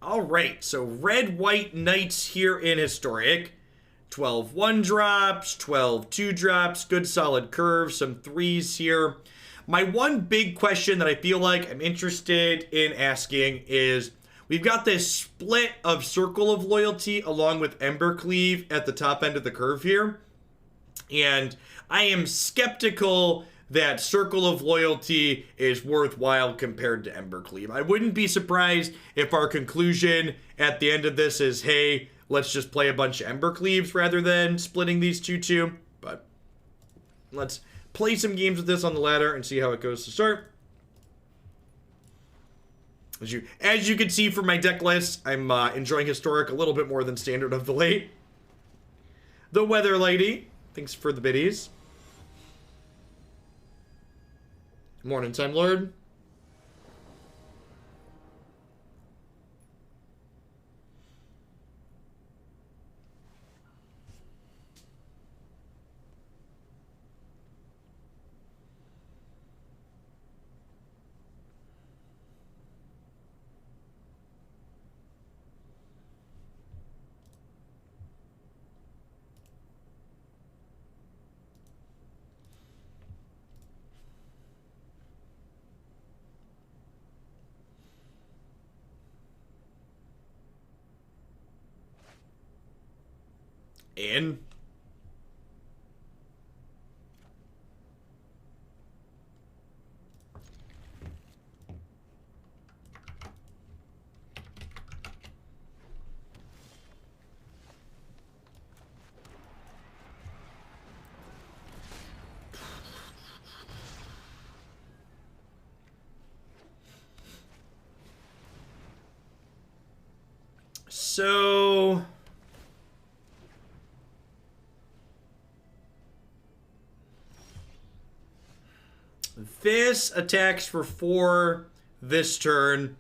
Alright, so red-white knights here in Historic. 12 1-drops, 12 2-drops, good solid curve, some 3s here. My one big question that I feel like I'm interested in asking is, we've got this split of Circle of Loyalty along with Embercleave at the top end of the curve here. And I am skeptical that Circle of Loyalty is worthwhile compared to Embercleave. I wouldn't be surprised if our conclusion at the end of this is, hey, let's just play a bunch of Embercleaves rather than splitting these two. But let's play some games with this on the ladder and see how it goes to start. As you can see from my deck list, I'm enjoying Historic a little bit more than Standard of the late. The Weather Lady, thanks for the biddies. Morning Time Lord. In. So this attacks for 4 this turn,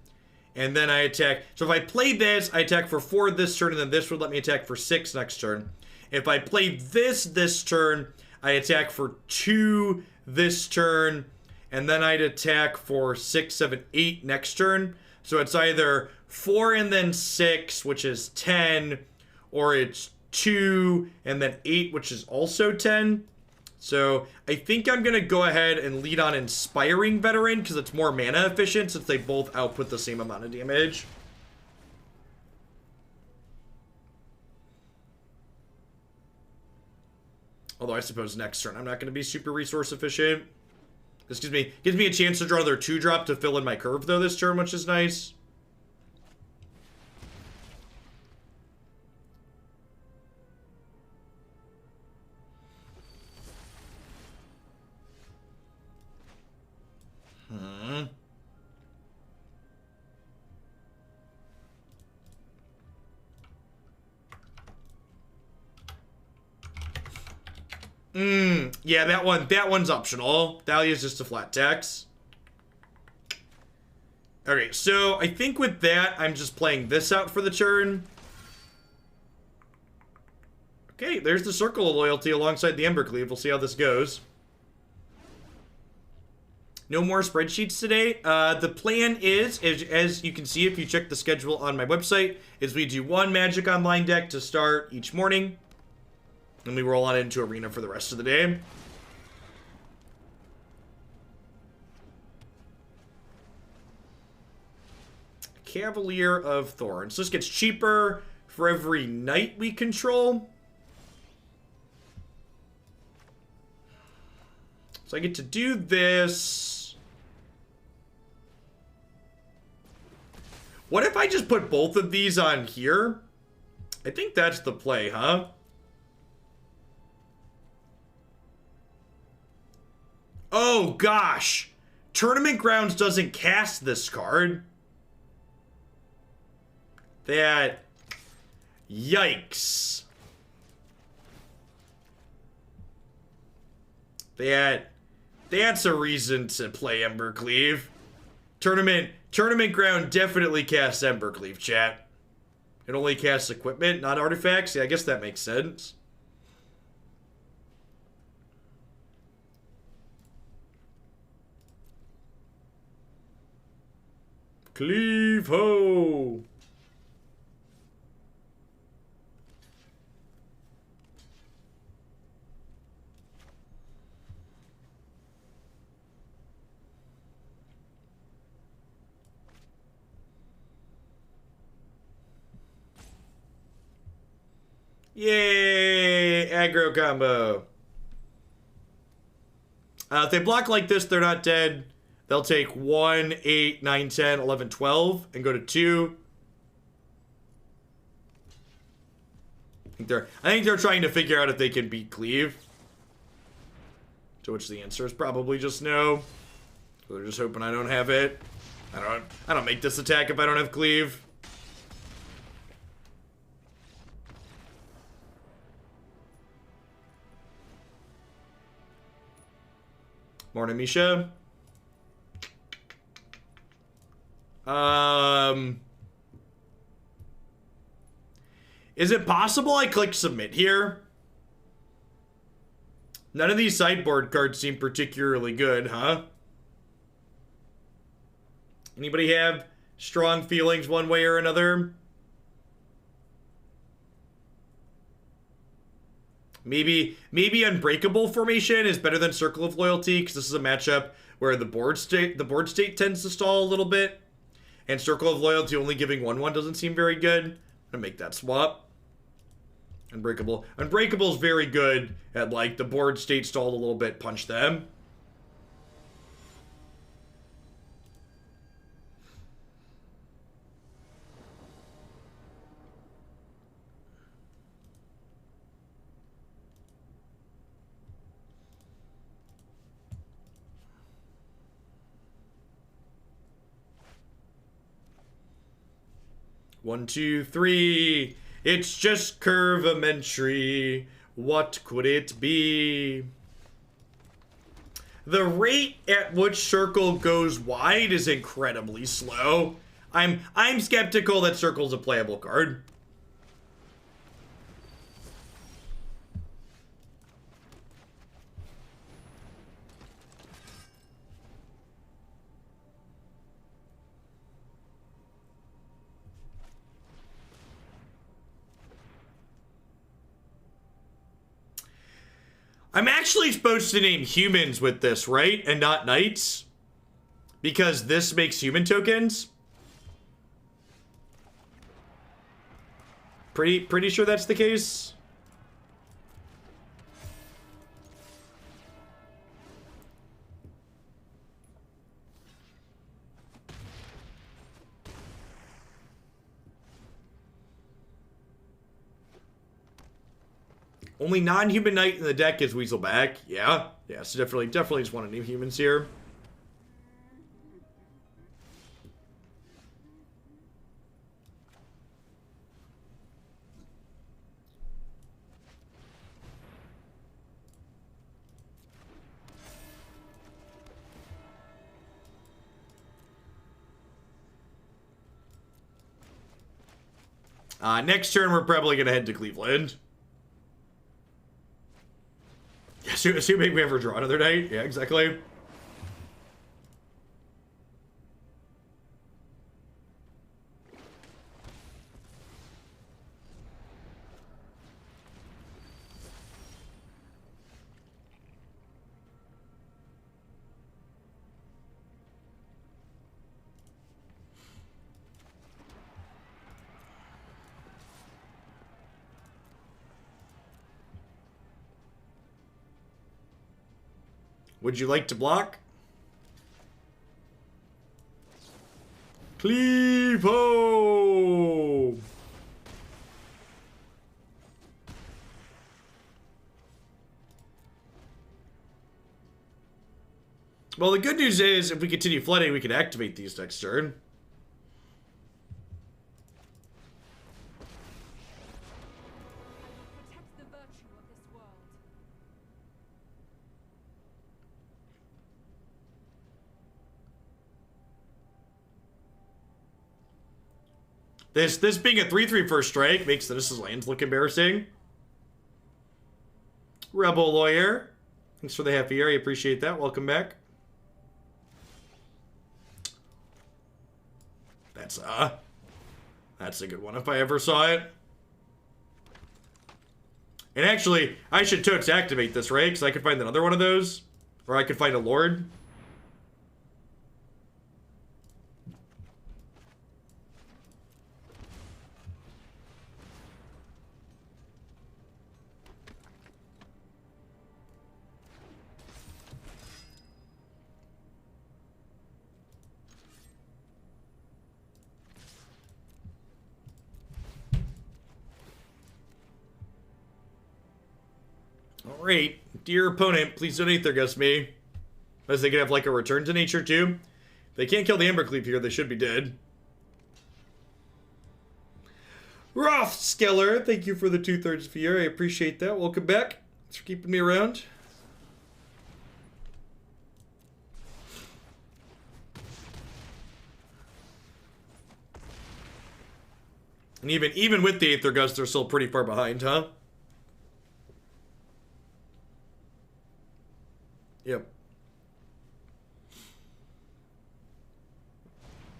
and then I attack. So if I play this, I attack for 4 this turn, and then this would let me attack for 6 next turn. If I play this turn, I attack for 2 this turn, and then I'd attack for 6, 7, 8 next turn. So it's either 4 and then 6, which is 10, or it's 2 and then 8, which is also 10. So I think I'm going to go ahead and lead on Inspiring Veteran because it's more mana efficient since they both output the same amount of damage. Although I suppose next turn I'm not going to be super resource efficient. This gives me a chance to draw another 2-drop to fill in my curve though this turn, which is nice. Yeah, that one's optional. Dahlia is just a flat text. Okay, so I think with that, I'm just playing this out for the turn. Okay, there's the Circle of Loyalty alongside the Embercleave. We'll see how this goes. No more spreadsheets today. The plan is, as you can see if you check the schedule on my website, is we do 1 Magic Online deck to start each morning. And we roll on into Arena for the rest of the day. Cavalier of Thorns. This gets cheaper for every knight we control. So I get to do this. What if I just put both of these on here? I think that's the play, huh? Oh, gosh. Tournament Grounds doesn't cast this card. That... Yikes. That's a reason to play Embercleave. Tournament Ground definitely casts Embercleave, chat. It only casts equipment, not artifacts. Yeah, I guess that makes sense. Cleave ho! Yay! Aggro combo. If they block like this, they're not dead. They'll take 1, 8, 9, 10, 11, 12, and go to 2. I think they're trying to figure out if they can beat Cleave. To which the answer is probably just no. So they're just hoping I don't have it. I don't make this attack if I don't have Cleave. Morning, Misha. Is it possible I click submit here? None of these sideboard cards seem particularly good, huh? Anybody have strong feelings one way or another? Maybe Unbreakable Formation is better than Circle of Loyalty, because this is a matchup where the board state tends to stall a little bit, and Circle of Loyalty only giving 1/1 doesn't seem very good. I'm gonna make that swap. Unbreakable is very good at, like, the board state stalled a little bit, punch them. One, two, three. It's just curvamentary. What could it be? The rate at which Circle goes wide is incredibly slow. I'm skeptical that Circle's a playable card. I'm actually supposed to name humans with this, right? And not knights? Because this makes human tokens? Pretty sure that's the case. Only non-human knight in the deck is Weaselback. Yeah, so definitely just want to name humans here. Next turn, we're probably going to head to Cleveland. Assuming we ever draw another night. Yeah, exactly. Would you like to block? Cleave-ho! Well, the good news is, if we continue flooding, we can activate these next turn. This being a 3/3 first strike makes this land look embarrassing. Rebel Lawyer. Thanks for the half year. I appreciate that. Welcome back. That's a good one if I ever saw it. And actually, I should totes activate this, right? Because I could find another one of those. Or I could find a Lord. Alright. Dear opponent, please don't Aethergust me. Unless they can have like a return to nature too. If they can't kill the Embercleave here, they should be dead. Rothskeller, thank you for the 2/3 of a year. I appreciate that. Welcome back. Thanks for keeping me around. And even with the Aethergust, they're still pretty far behind, huh? Yep.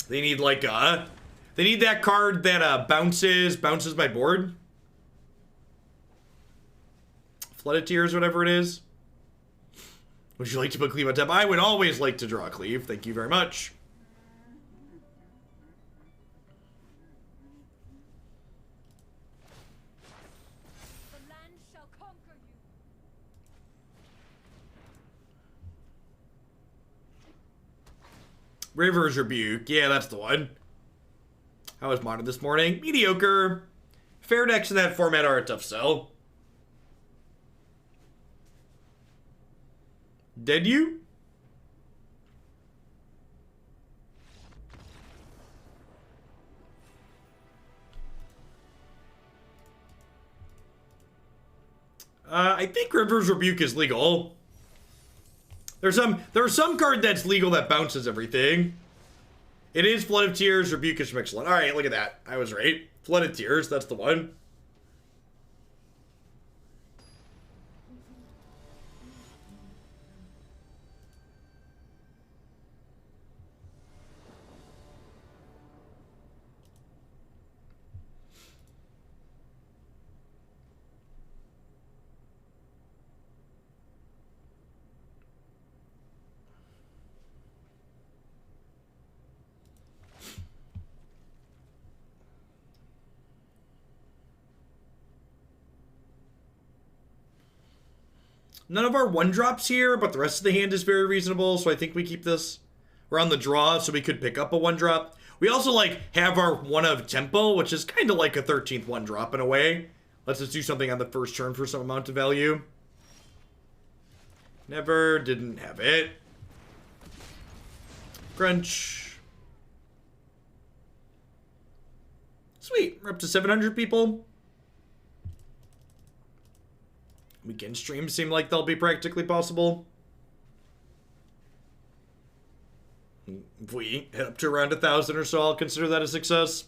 They need like they need that card that bounces my board. Flood of Tears, whatever it is. Would you like to put Cleave on top? I would always like to draw a Cleave. Thank you very much. River's Rebuke. Yeah, that's the one. How was Modern this morning? Mediocre. Fair decks in that format are a tough sell. Did you? I think River's Rebuke is legal. There's some card that's legal that bounces everything. It is Flood of Tears, Rebuke is from Excellent. Alright, look at that. I was right. Flood of Tears, that's the one. None of our 1-drops here, but the rest of the hand is very reasonable, so I think we keep this. We're on the draw, so we could pick up a 1-drop. We also, like, have our 1 of Temple, which is kind of like a 13th 1-drop in a way. Let's just do something on the first turn for some amount of value. Never didn't have it. Crunch. Sweet, we're up to 700 people. Weekend streams seem like they'll be practically possible. If we hit up to around 1,000 or so, I'll consider that a success.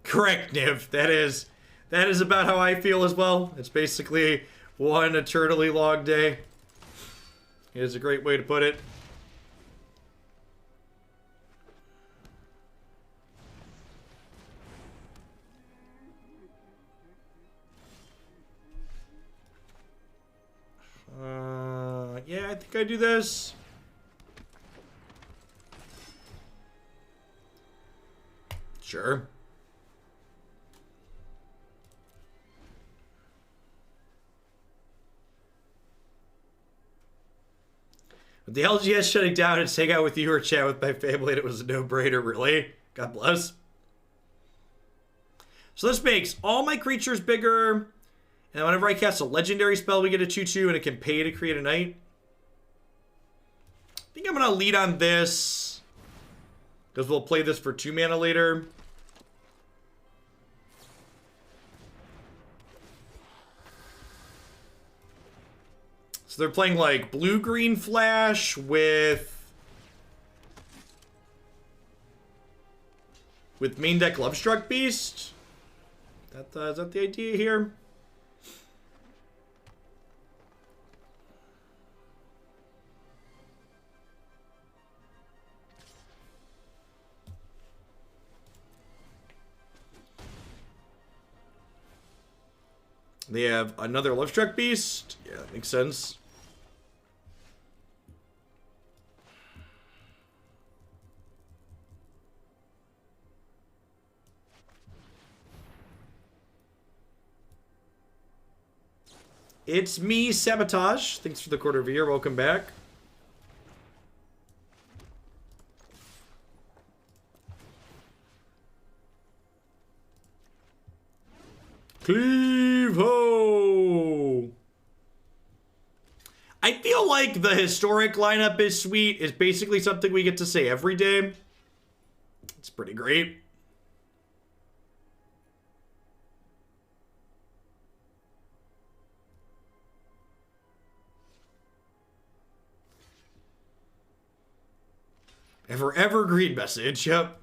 Correct, Niv. That is about how I feel as well. It's basically one eternally long day. It is a great way to put it. Yeah, I think I do this. Sure. With the LGS shutting down and hang out with you or chat with my family, and it was a no-brainer, really. God bless. So this makes all my creatures bigger, and whenever I cast a legendary spell, we get a 2/2, and it can pay to create a knight. I think I'm going to lead on this, because we'll play this for 2 mana later. So they're playing like blue-green flash with main deck Lovestruck Beast. Is that the idea here? They have another Lovestruck Beast. Yeah, that makes sense. It's me, Sabotage. Thanks for the quarter of a year. Welcome back. Cleave ho! I feel like the historic lineup is sweet. It's basically something we get to say every day. It's pretty great. Evergreen message, yep.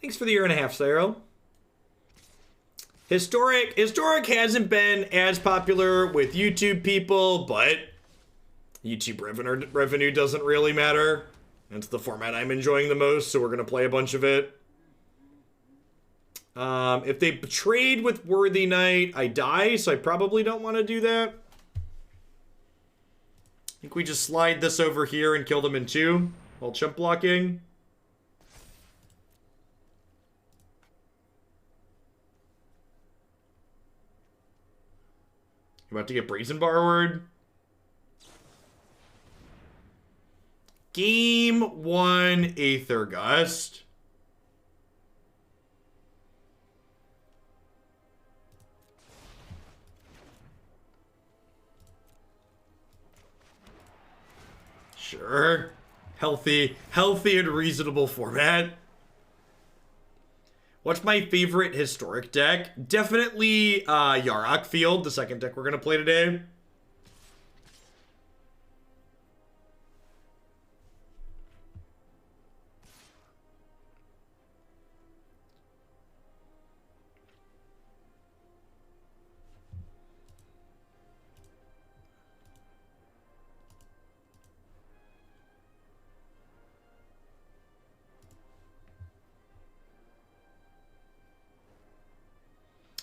Thanks for the year and a half, Sarah. Historic hasn't been as popular with YouTube people, but YouTube revenue doesn't really matter. That's the format I'm enjoying the most, so we're going to play a bunch of it. If they trade with Worthy Knight, I die, so I probably don't want to do that. I think we just slide this over here and kill them in 2 while chump blocking. You about to get Brazen Borrowed? Game 1, Aether Gust. Sure. Healthy and reasonable format. What's my favorite historic deck? Definitely Yarok Field, the second deck we're going to play today.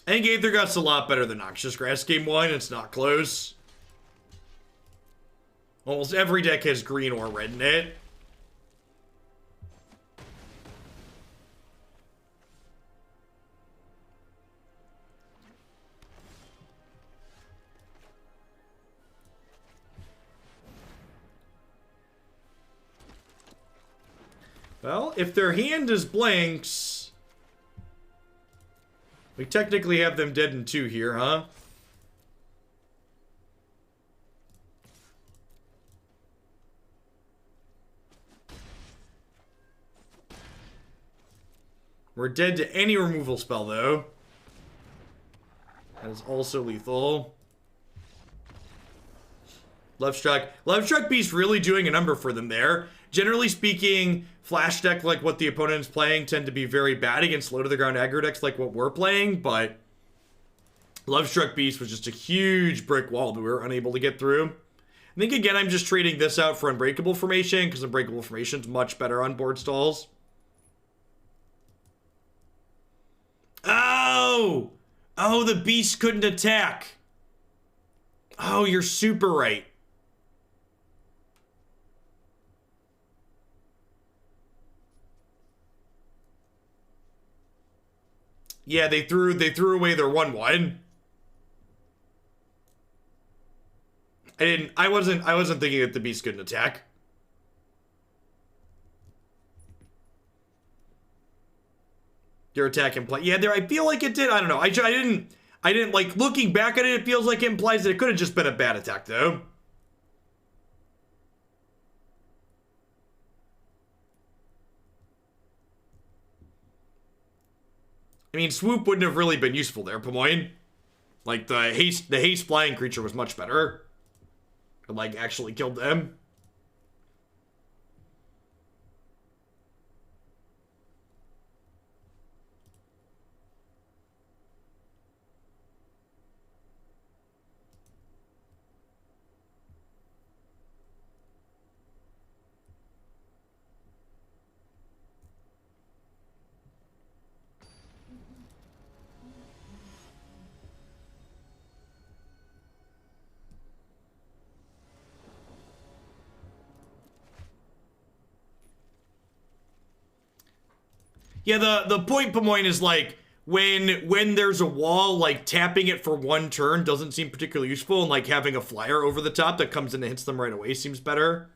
I think Aether Gust's a lot better than Noxious Grass game 1. It's not close. Almost every deck has green or red in it. Well, if their hand is blanks... We technically have them dead in 2 here, huh? We're dead to any removal spell, though. That is also lethal. Lovestruck Beast really doing a number for them there. Generally speaking, flash deck like what the opponent's playing tend to be very bad against low to the ground aggro decks like what we're playing, but Lovestruck Beast was just a huge brick wall that we were unable to get through. I think again I'm just trading this out for Unbreakable Formation because Unbreakable Formation's much better on board stalls. Oh! Oh, the beast couldn't attack. Oh, you're super right. Yeah, they threw away their 1/1. I wasn't thinking that the beast couldn't attack. Your attack implies. Yeah, there. I feel like it did. I don't know. I didn't like looking back at it. It feels like it implies that it could have just been a bad attack, though. I mean, swoop wouldn't have really been useful there, Pomoyne. Like the haste flying creature was much better. It like actually killed them. Yeah, the point, Pomoyne, is like when there's a wall, like tapping it for one turn doesn't seem particularly useful, and like having a flyer over the top that comes in and hits them right away seems better.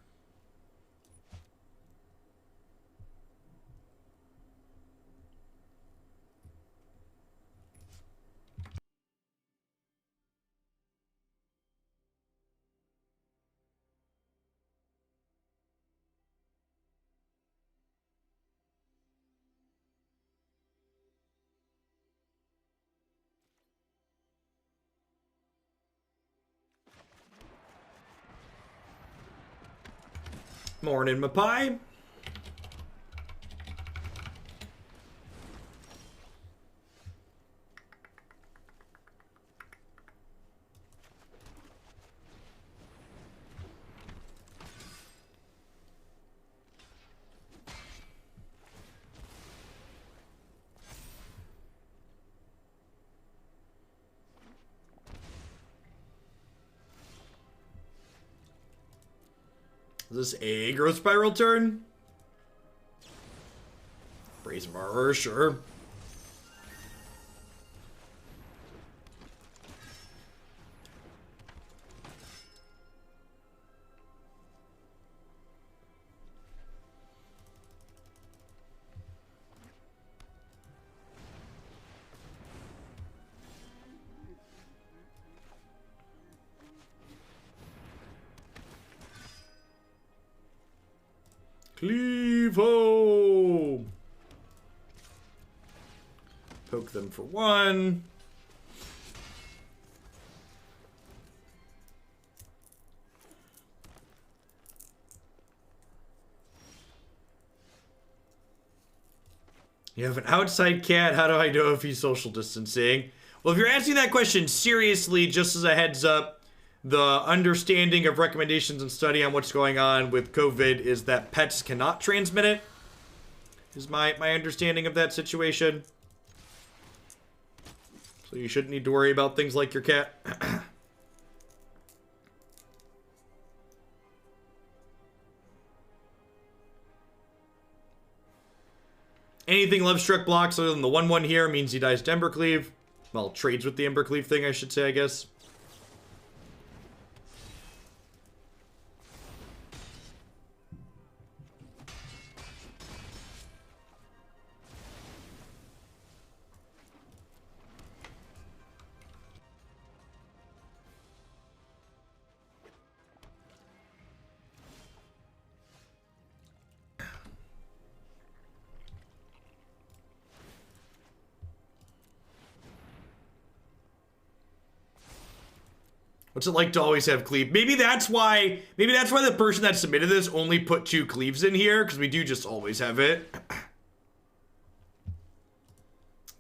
Morning, Mapai. Is this a growth spiral turn? Brazen Borrower, sure. Cleave ho! Poke them for one. You have an outside cat. How do I know if he's social distancing? Well, if you're asking that question seriously, just as a heads up, the understanding of recommendations and study on what's going on with COVID is that pets cannot transmit it, is my understanding of that situation. So you shouldn't need to worry about things like your cat. Anything Lovestruck blocks other than the 1/1 here means he dies to Embercleave. Well, trades with the Embercleave thing, I should say, I guess. What's it like to always have cleave? Maybe that's why the person that submitted this only put 2 cleaves in here, because we do just always have it.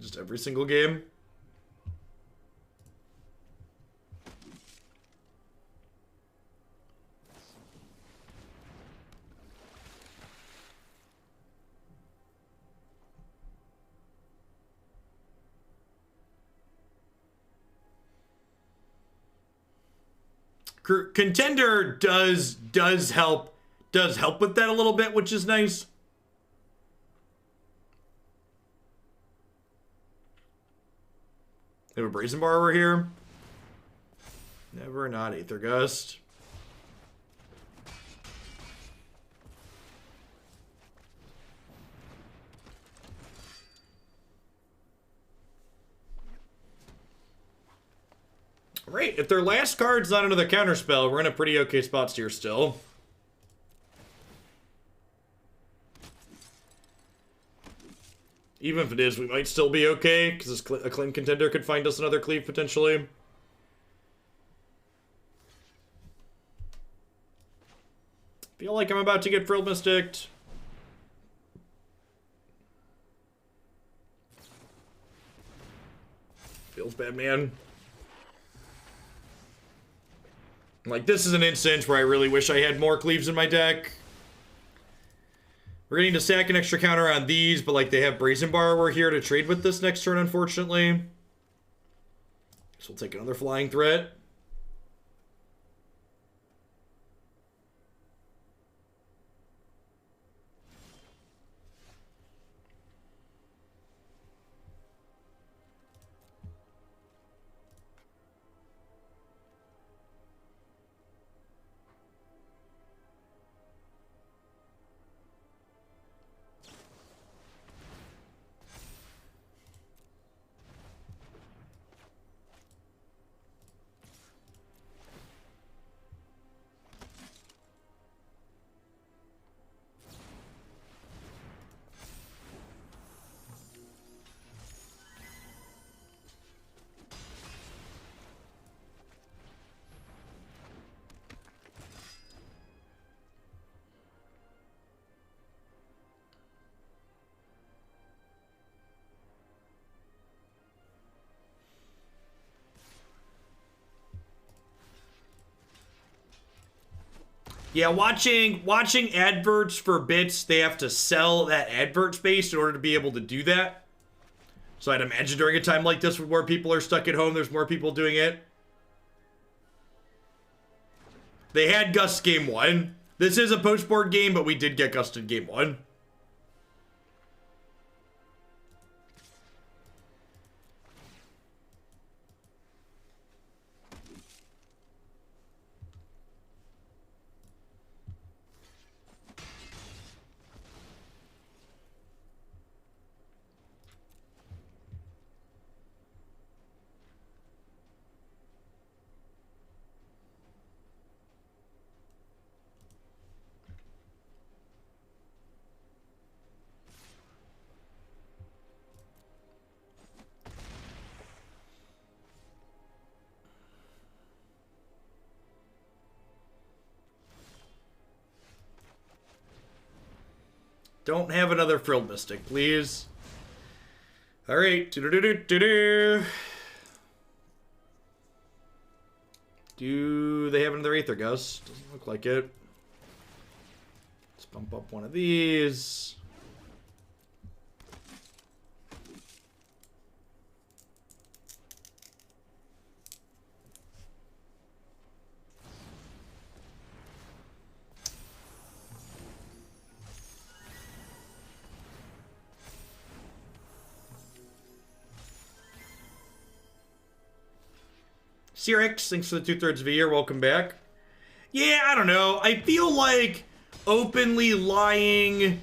Just every single game. Contender does help with that a little bit, which is nice. We have a Brazen Borrower here. Never not Aether Gust. Right, if their last card's not another counterspell, we're in a pretty okay spot here still. Even if it is, we might still be okay, because this Acclaimed Contender could find us another cleave, potentially. Feel like I'm about to get Frill Mysticked. Feels bad, man. Like, this is an instance where I really wish I had more cleaves in my deck. We're getting to sack an extra counter on these, but like they have Brazen Borrower here to trade with this next turn, unfortunately. So we'll take another flying threat. Yeah, watching adverts for bits, they have to sell that advert space in order to be able to do that. So I'd imagine during a time like this where people are stuck at home, there's more people doing it. They had Gust game 1. This is a post-board game, but we did get Gusted game 1. Don't have another Frilled Mystic, please. Alright. Do they have another Aether Gust? Doesn't look like it. Let's bump up one of these. Cyrix, thanks for the 2/3 of a year. Welcome back. Yeah, I don't know. I feel like openly lying.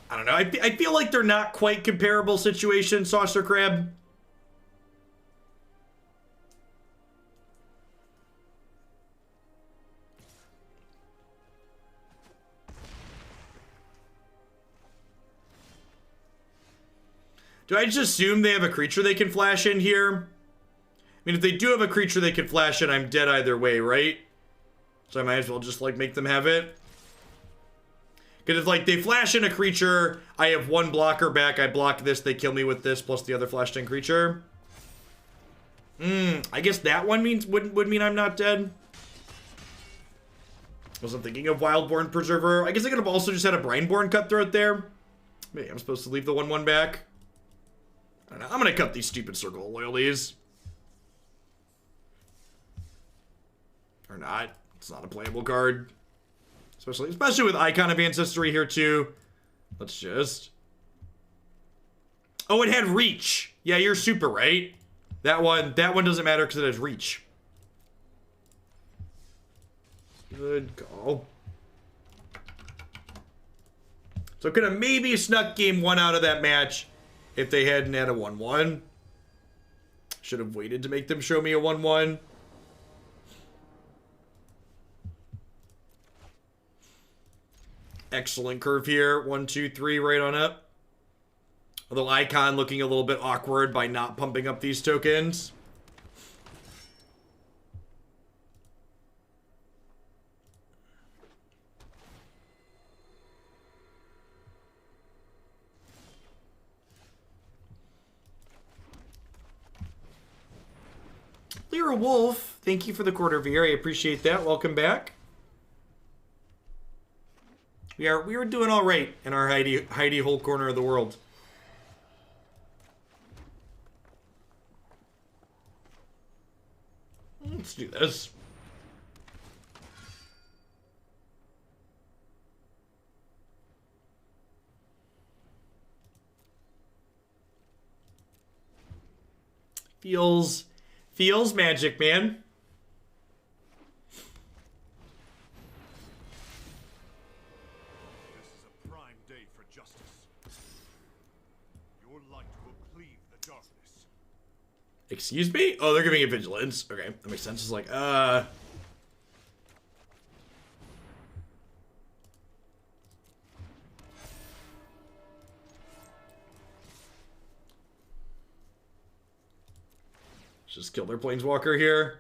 I don't know. I feel like they're not quite comparable situations, Saucer Crab. Do I just assume they have a creature they can flash in here? I mean, if they do have a creature they can flash in, I'm dead either way, right? So I might as well just, like, make them have it. Because if, like, they flash in a creature, I have one blocker back, I block this, they kill me with this, plus the other flashed in creature. I guess that one would mean I'm not dead. Wasn't thinking of Wildborn Preserver. I guess I could have also just had a Brineborn Cutthroat there. Maybe I'm supposed to leave the 1/1 back. I don't know. I'm gonna cut these stupid Circle of Loyalties. Or not. It's not a playable card. Especially with Icon of Ancestry here too. Let's just... Oh, it had Reach. Yeah, you're super right. That one doesn't matter because it has Reach. Good call. So could have maybe snuck game 1 out of that match if they hadn't had a 1/1. Should have waited to make them show me a 1/1. Excellent curve here. 1, 2, 3, right on up. Although Icon looking a little bit awkward by not pumping up these tokens. Lyra Wolf, thank you for the quarter of a year. I appreciate that. Welcome back. We are doing all right in our Heidi hole corner of the world. Let's do this. Feels magic, man. Excuse me? Oh, they're giving it vigilance. Okay, that makes sense. It's like, just kill their planeswalker here.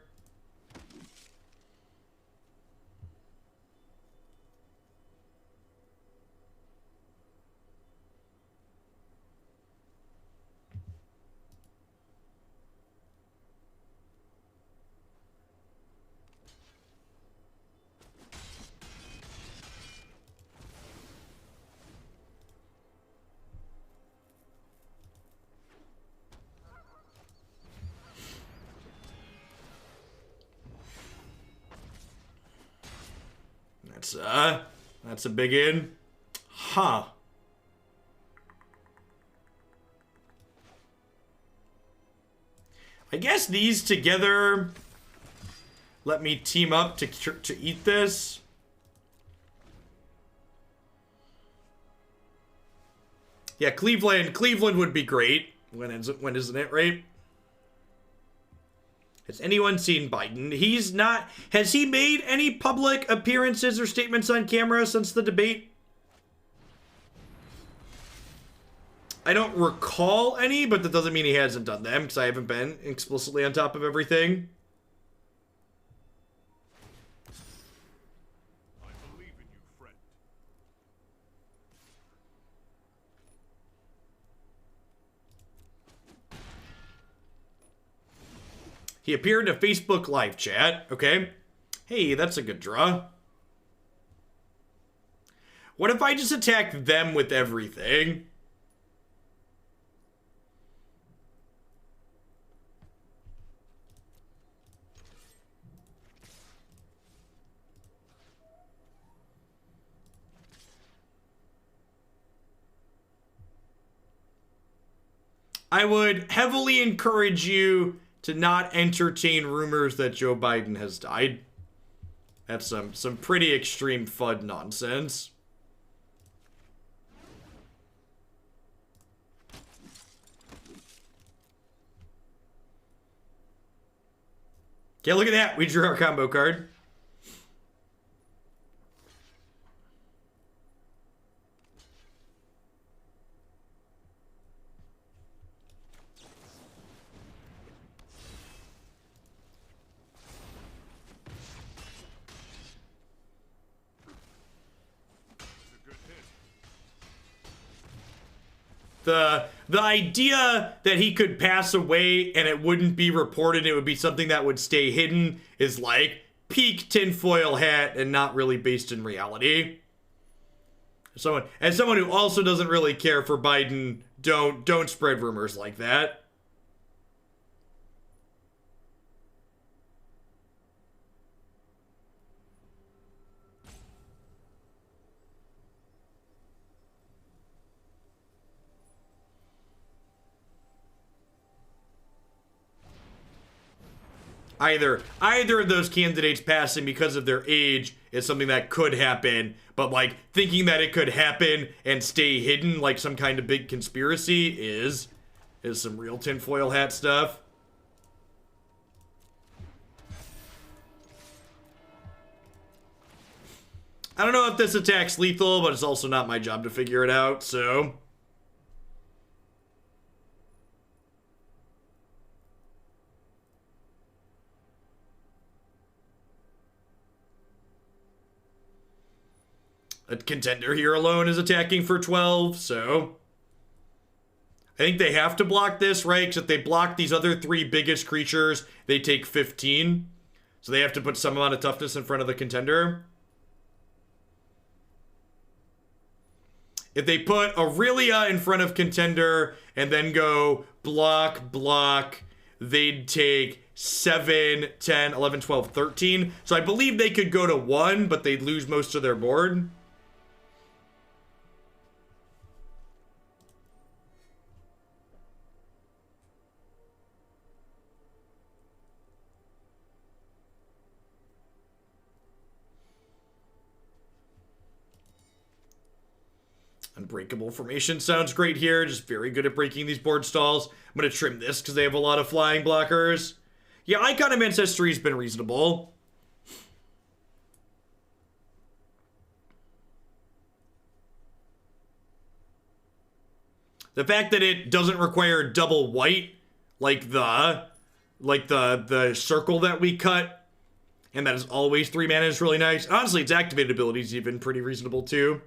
That's a big in. Huh. I guess these together let me team up to eat this. Yeah, Cleveland would be great. When isn't it, right? Has anyone seen Biden? He's not. Has he made any public appearances or statements on camera since the debate? I don't recall any, but that doesn't mean he hasn't done them, because I haven't been explicitly on top of everything. I believe in you, friend. He appeared in a Facebook live chat. Okay. Hey, that's a good draw. What if I just attack them with everything? I would heavily encourage you to not entertain rumors that Joe Biden has died. That's some pretty extreme FUD nonsense. Okay, look at that. We drew our combo card. The idea that he could pass away and it wouldn't be reported, it would be something that would stay hidden, is like peak tinfoil hat and not really based in reality. As someone who also doesn't really care for Biden, don't spread rumors like that. Either of those candidates passing because of their age is something that could happen, but like thinking that it could happen and stay hidden like some kind of big conspiracy is some real tinfoil hat stuff. I don't know if this attack's lethal, but it's also not my job to figure it out, so... A contender here alone is attacking for 12, so... I think they have to block this, right? Because if they block these other three biggest creatures, they take 15. So they have to put some amount of toughness in front of the contender. If they put Aurelia in front of contender and then go block, they'd take 7, 10, 11, 12, 13. So I believe they could go to 1, but they'd lose most of their board. Unbreakable Formation sounds great here. Just very good at breaking these board stalls. I'm going to trim this because they have a lot of flying blockers. Yeah, Icon of Ancestry has been reasonable. The fact that it doesn't require double white, like the circle that we cut, and that is always 3 mana is really nice. Honestly, its activated ability is even pretty reasonable too.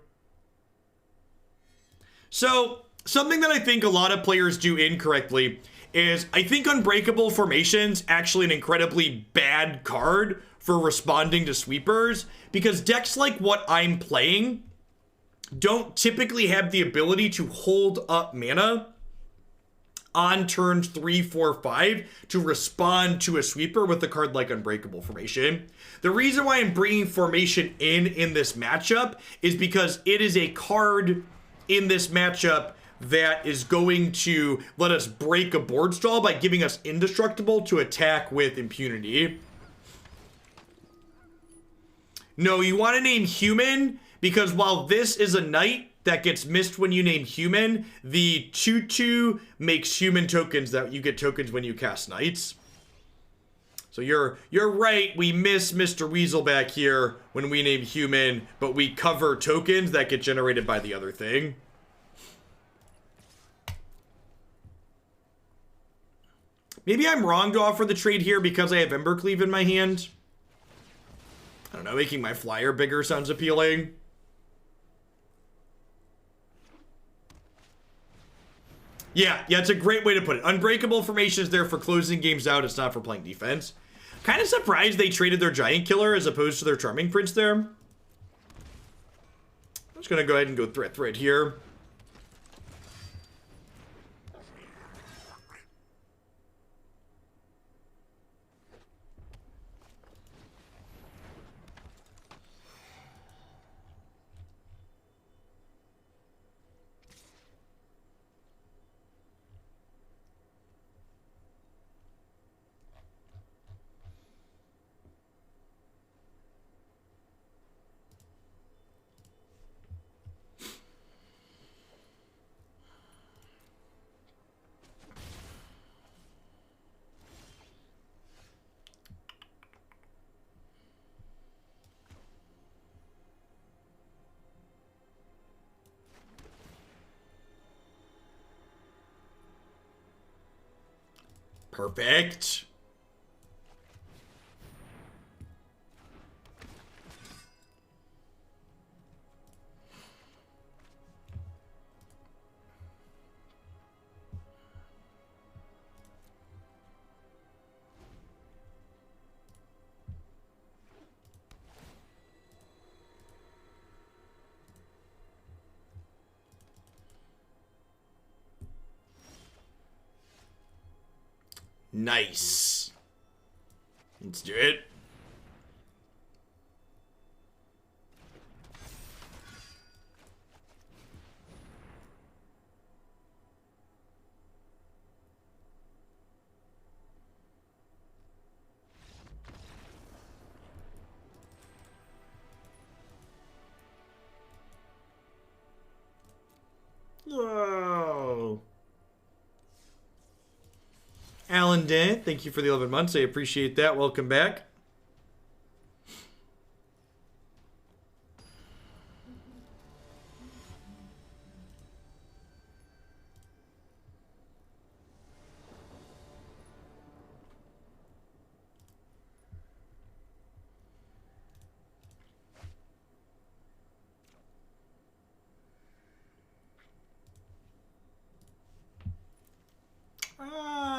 So, something that I think a lot of players do incorrectly is I think Unbreakable Formation's actually an incredibly bad card for responding to sweepers, because decks like what I'm playing don't typically have the ability to hold up mana on turns 3, 4, 5 to respond to a sweeper with a card like Unbreakable Formation. The reason why I'm bringing Formation in this matchup is because it is a card in this matchup that is going to let us break a board stall by giving us indestructible to attack with impunity. No, you want to name human because while this is a knight that gets missed when you name human, the 2/2 makes human tokens that you get tokens when you cast knights. So you're right, we miss Mr. Weaselback here when we name human, but we cover tokens that get generated by the other thing. Maybe I'm wrong to offer the trade here because I have Embercleave in my hand. I don't know, making my flyer bigger sounds appealing. Yeah, it's a great way to put it. Unbreakable Formation is there for closing games out. It's not for playing defense. Kind of surprised they traded their Giant Killer as opposed to their Charming Prince there. I'm just going to go ahead and go threat here. Perfect. Nice. Let's do it. Whoa. Alan Dent, thank you for the 11 months. I appreciate that. Welcome back.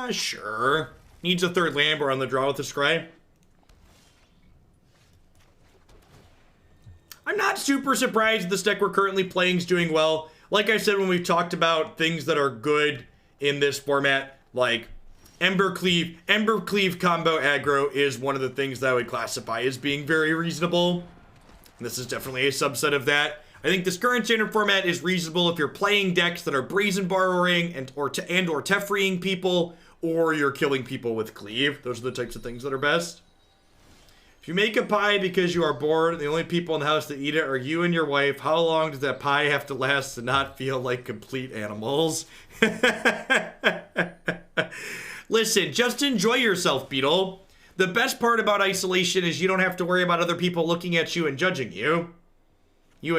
Sure. Needs a third land or on the draw with the scry. I'm not super surprised this deck we're currently playing is doing well. Like I said when we talked about things that are good in this format, like Embercleave combo aggro is one of the things that I would classify as being very reasonable. And this is definitely a subset of that. I think this current standard format is reasonable if you're playing decks that are Brazen Borrowing or Teferiing people, or you're killing people with Cleave. Those are the types of things that are best. If you make a pie because you are bored and the only people in the house that eat it are you and your wife, how long does that pie have to last to not feel like complete animals? Listen, just enjoy yourself, Beetle. The best part about isolation is you don't have to worry about other people looking at you and judging you. You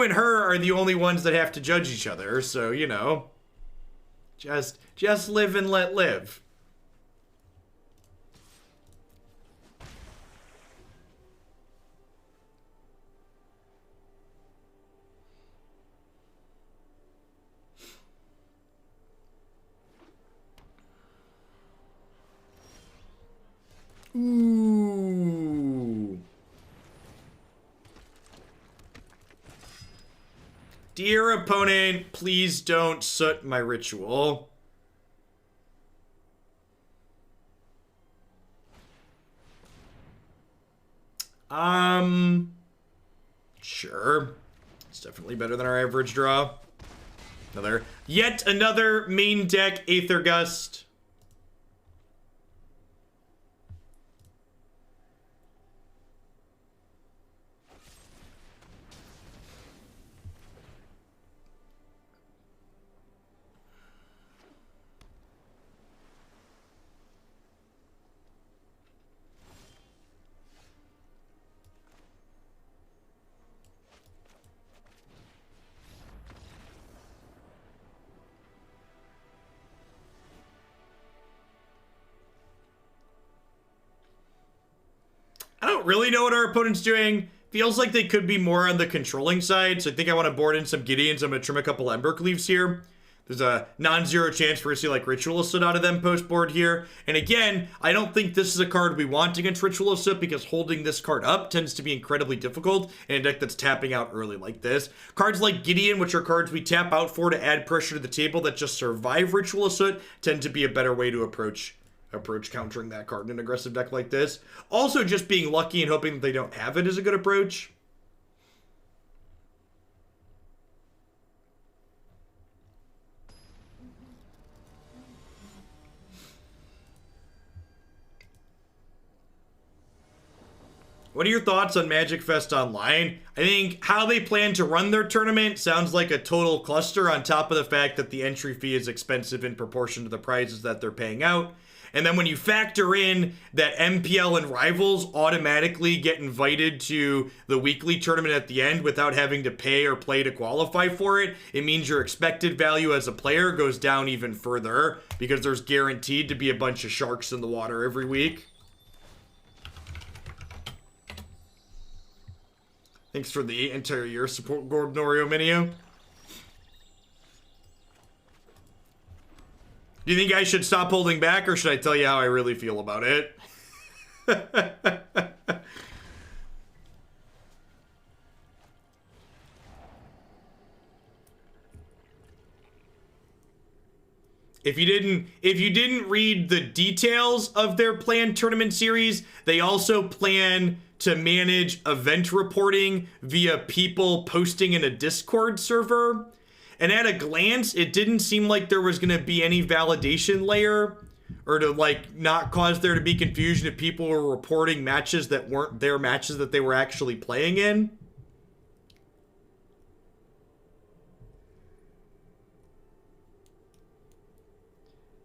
and her are the only ones that have to judge each other, so, you know. Just live and let live. Ooh. Dear opponent, please don't soot my ritual. Sure. It's definitely better than our average draw. Yet another main deck Aether Gust. I don't really know what our opponent's doing. Feels like they could be more on the controlling side, so I think I want to board in some Gideons. I'm going to trim a couple Embercleaves here. There's a non-zero chance for us to see like Ritualist out of them post-board here. And again, I don't think this is a card we want against Ritualist because holding this card up tends to be incredibly difficult in a deck that's tapping out early like this. Cards like Gideon, which are cards we tap out for to add pressure to the table that just survive Ritualist, tend to be a better way to approach countering that card in an aggressive deck like this. Also, just being lucky and hoping that they don't have it is a good approach. What are your thoughts on Magic Fest Online? I think how they plan to run their tournament sounds like a total cluster on top of the fact that the entry fee is expensive in proportion to the prizes that they're paying out. And then when you factor in that MPL and Rivals automatically get invited to the weekly tournament at the end without having to pay or play to qualify for it, it means your expected value as a player goes down even further because there's guaranteed to be a bunch of sharks in the water every week. Thanks for the entire year support, Gordnorio Minio. Do you think I should stop holding back, or should I tell you how I really feel about it? If you didn't read the details of their planned tournament series, they also plan to manage event reporting via people posting in a Discord server. And at a glance, it didn't seem like there was going to be any validation layer or to like not cause there to be confusion if people were reporting matches that weren't their matches that they were actually playing in.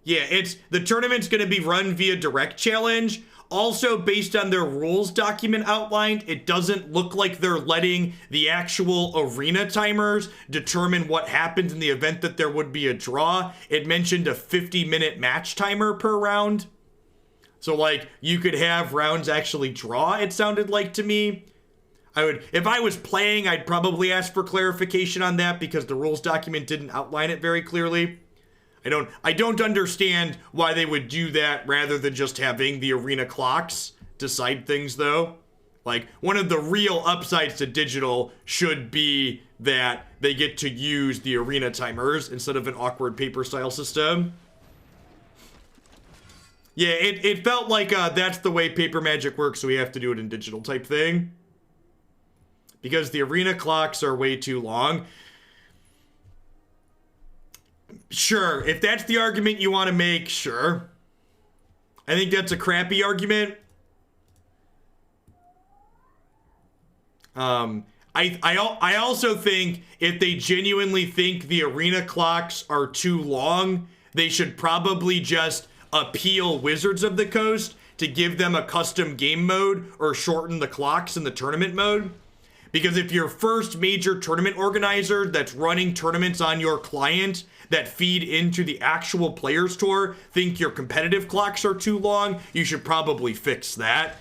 Yeah, the tournament's going to be run via direct challenge. Also, based on their rules document outlined, it doesn't look like they're letting the actual arena timers determine what happens in the event that there would be a draw. It mentioned a 50-minute match timer per round. So, like, you could have rounds actually draw, it sounded like to me. If I was playing, I'd probably ask for clarification on that because the rules document didn't outline it very clearly. I don't understand why they would do that rather than just having the arena clocks decide things, though. Like, one of the real upsides to digital should be that they get to use the arena timers instead of an awkward paper style system. Yeah, it felt like that's the way paper Magic works, so we have to do it in digital type thing. Because the arena clocks are way too long. Sure, if that's the argument you want to make, sure. I think that's a crappy argument. I also think if they genuinely think the arena clocks are too long, they should probably just appeal Wizards of the Coast to give them a custom game mode or shorten the clocks in the tournament mode. Because if your first major tournament organizer that's running tournaments on your client that feed into the actual Players Tour think your competitive clocks are too long, you should probably fix that.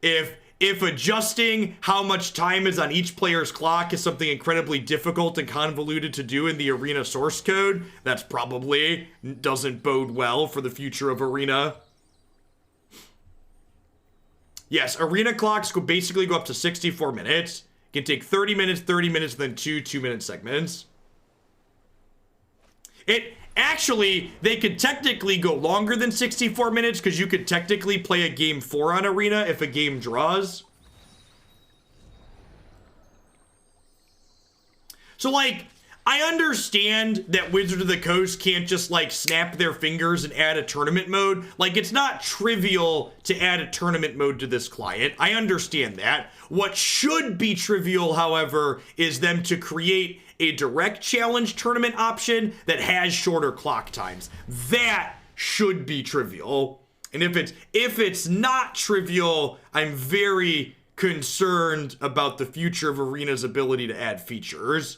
If adjusting how much time is on each player's clock is something incredibly difficult and convoluted to do in the Arena source code, that's probably doesn't bode well for the future of Arena. Yes, Arena clocks could basically go up to 64 minutes. It can take 30 minutes, 30 minutes, then two 2-minute segments. Actually, they could technically go longer than 64 minutes because you could technically play a game 4 on Arena if a game draws. So, like, I understand that Wizards of the Coast can't just, like, snap their fingers and add a tournament mode. Like, it's not trivial to add a tournament mode to this client. I understand that. What should be trivial, however, is them to create a direct challenge tournament option that has shorter clock times. That should be trivial. And if it's not trivial, I'm very concerned about the future of Arena's ability to add features.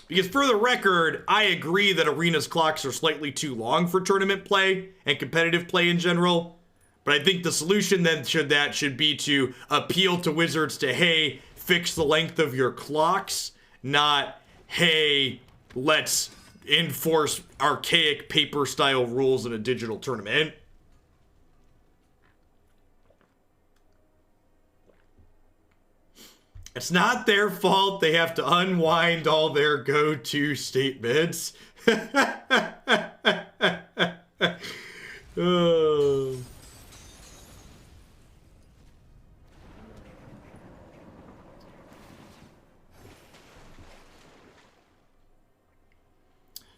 Because for the record, I agree that Arena's clocks are slightly too long for tournament play and competitive play in general. But I think the solution then should be to appeal to Wizards to, hey, fix the length of your clocks, not, hey, let's enforce archaic paper-style rules in a digital tournament. It's not their fault they have to unwind all their go-to statements. Oh.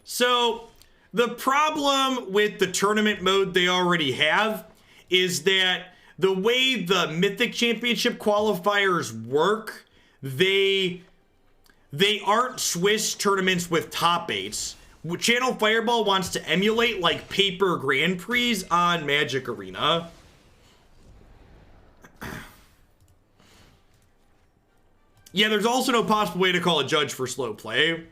So, the problem with the tournament mode they already have is that the way the Mythic Championship qualifiers work, they aren't Swiss tournaments with top 8s. Channel Fireball wants to emulate like paper Grand Prix on Magic Arena. Yeah, there's also no possible way to call a judge for slow play.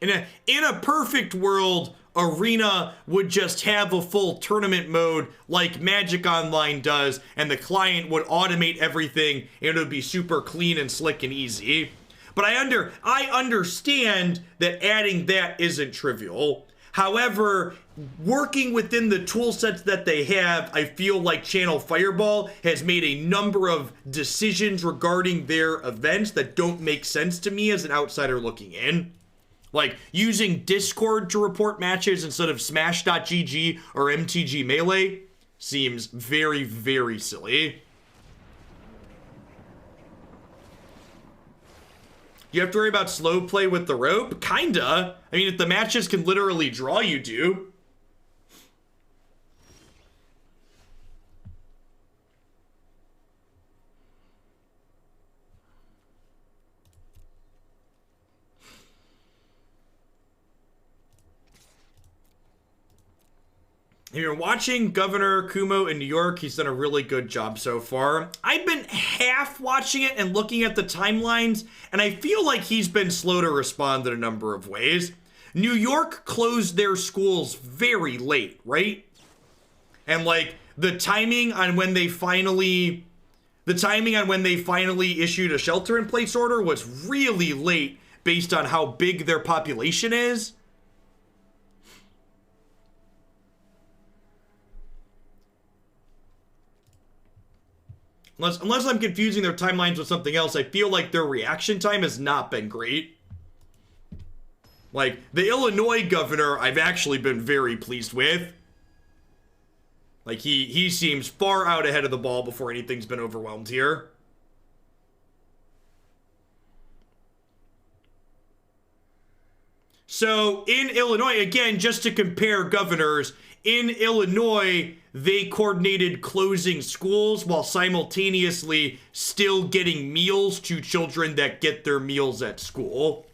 In a perfect world, Arena would just have a full tournament mode like Magic Online does, and the client would automate everything, and it would be super clean and slick and easy. But I understand that adding that isn't trivial. However, working within the tool sets that they have, I feel like Channel Fireball has made a number of decisions regarding their events that don't make sense to me as an outsider looking in. Like, using Discord to report matches instead of Smash.gg or MTG Melee seems very, very silly. You have to worry about slow play with the rope? Kinda. I mean, if the matches can literally draw, you do. If you're watching Governor Kumo in New York, he's done a really good job so far. I've been half watching it and looking at the timelines, and I feel like he's been slow to respond in a number of ways. New York closed their schools very late, right? And like the timing on when they finally issued a shelter-in-place order was really late based on how big their population is. Unless I'm confusing their timelines with something else, I feel like their reaction time has not been great. Like, the Illinois governor, I've actually been very pleased with. Like, he seems far out ahead of the ball before anything's been overwhelmed here. So, in Illinois, again, just to compare governors, in Illinois, they coordinated closing schools while simultaneously still getting meals to children that get their meals at school.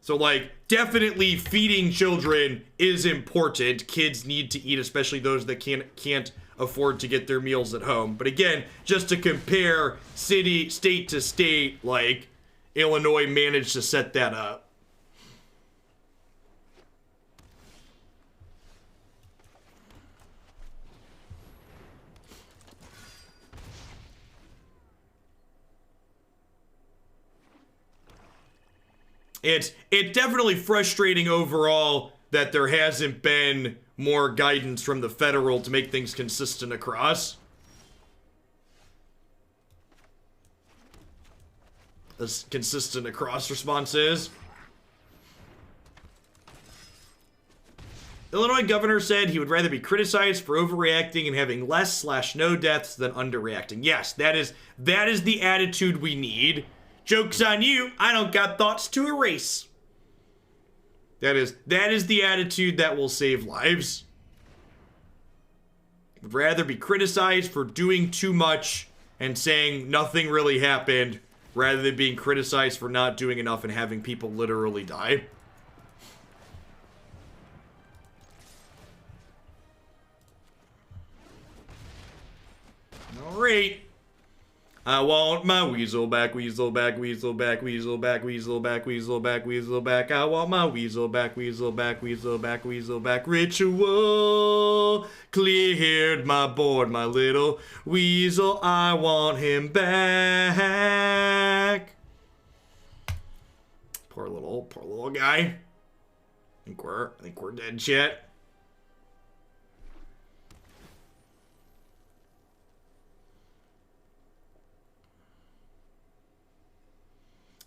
So, like, definitely feeding children is important. Kids need to eat, especially those that can't afford to get their meals at home. But again, just to compare state to state, like, Illinois managed to set that up. It's definitely frustrating overall that there hasn't been more guidance from the federal to make things consistent across. As consistent across responses. Illinois governor said he would rather be criticized for overreacting and having less/no deaths than underreacting. Yes, that is the attitude we need. Joke's on you, I don't got thoughts to erase. That is the attitude that will save lives. Would rather be criticized for doing too much and saying nothing really happened, rather than being criticized for not doing enough and having people literally die. Alright. I want my Weaselback, Weaselback, Weaselback, Weaselback, Weaselback, Weaselback, Weaselback. I want my Weaselback, Weaselback, Weaselback, Weaselback ritual. Cleared my board, my little weasel. I want him back. Poor little guy. I think we're dead shit.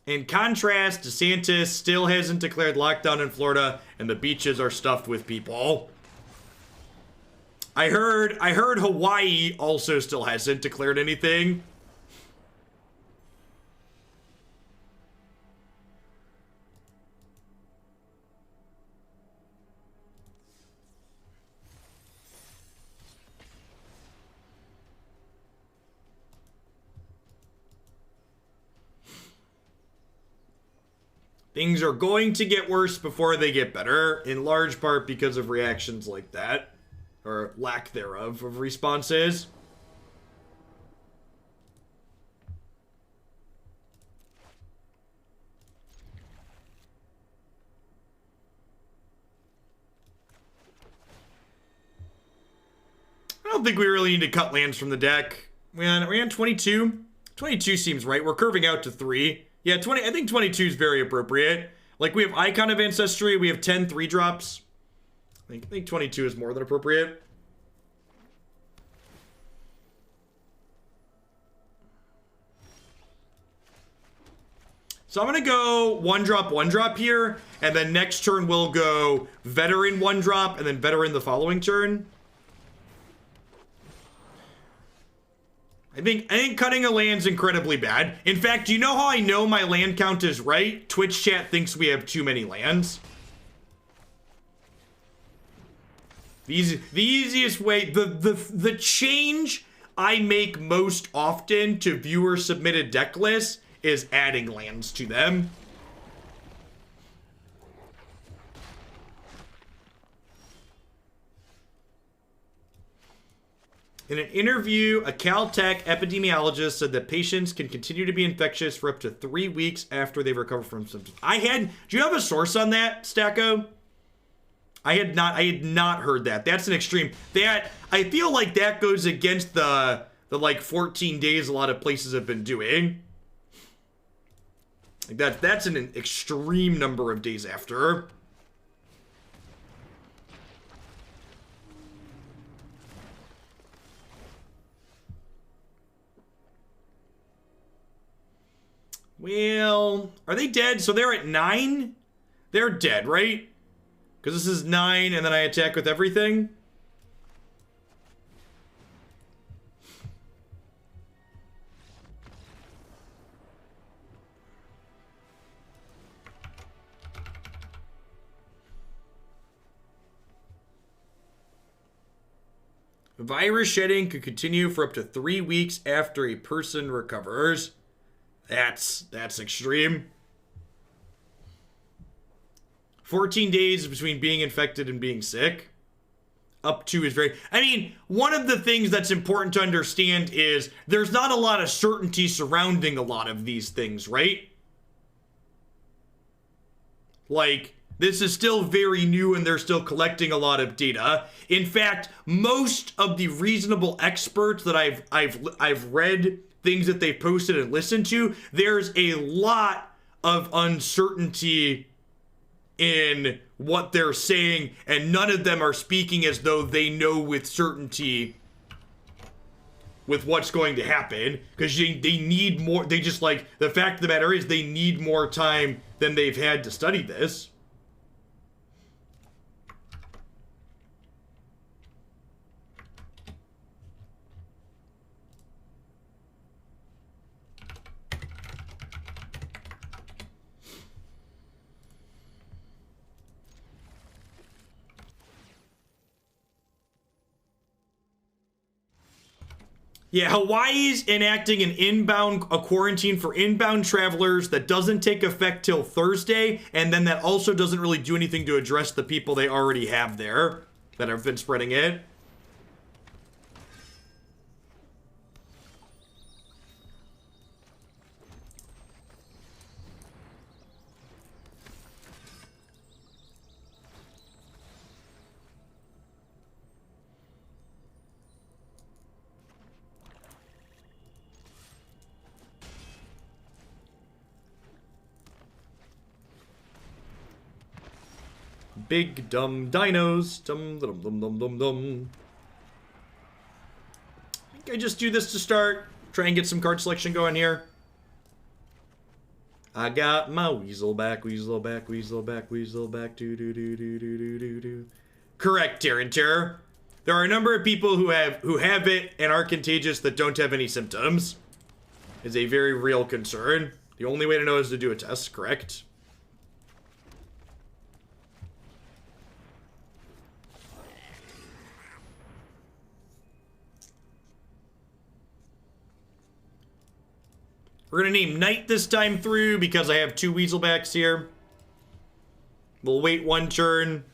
In contrast, DeSantis still hasn't declared lockdown in Florida, and the beaches are stuffed with people. I heard Hawaii also still hasn't declared anything. Things are going to get worse before they get better, in large part because of reactions like that, or lack thereof of responses. I don't think we really need to cut lands from the deck. We're on 22. 22 seems right. We're curving out to 3. Yeah, I think 22 is very appropriate. Like, we have Icon of Ancestry, we have 10 3-drops. I think 22 is more than appropriate. So I'm going to go 1-drop here, and then next turn we'll go Veteran 1-drop, and then Veteran the following turn. I think cutting a land's incredibly bad. In fact, do you know how I know my land count is right? Twitch chat thinks we have too many lands. The easiest way, the change I make most often to viewer submitted deck lists is adding lands to them. In an interview, a Caltech epidemiologist said that patients can continue to be infectious for up to 3 weeks after they recover from symptoms. Do you have a source on that, Stacko? I had not heard that. That's an extreme. I feel like that goes against the like 14 days a lot of places have been doing. Like that's an extreme number of days after. Well, are they dead? So they're at 9? They're dead, right? Because this is 9 and then I attack with everything? Virus shedding could continue for up to 3 weeks after a person recovers. That's extreme. 14 days between being infected and being sick. Up to is very... I mean, one of the things that's important to understand is there's not a lot of certainty surrounding a lot of these things, right? Like, this is still very new and they're still collecting a lot of data. In fact, most of the reasonable experts that I've read things that they've posted and listened to, there's a lot of uncertainty in what they're saying, and none of them are speaking as though they know with certainty with what's going to happen, because they need more. They just, like, the fact of the matter is they need more time than they've had to study this. Yeah, Hawaii's enacting a quarantine for inbound travelers that doesn't take effect till Thursday, and then that also doesn't really do anything to address the people they already have there that have been spreading it. Big dumb dinos. Dum dum dum dum dum dum. I think I just do this to start. Try and get some card selection going here. I got my Weaselback, Weaselback, Weaselback, Weaselback, do do do do do do do do. Correct, Terran Terror. There are a number of people who have it and are contagious that don't have any symptoms. It's a very real concern. The only way to know is to do a test, correct? We're gonna name Knight this time through because I have 2 Weaselbacks here. We'll wait 1 turn.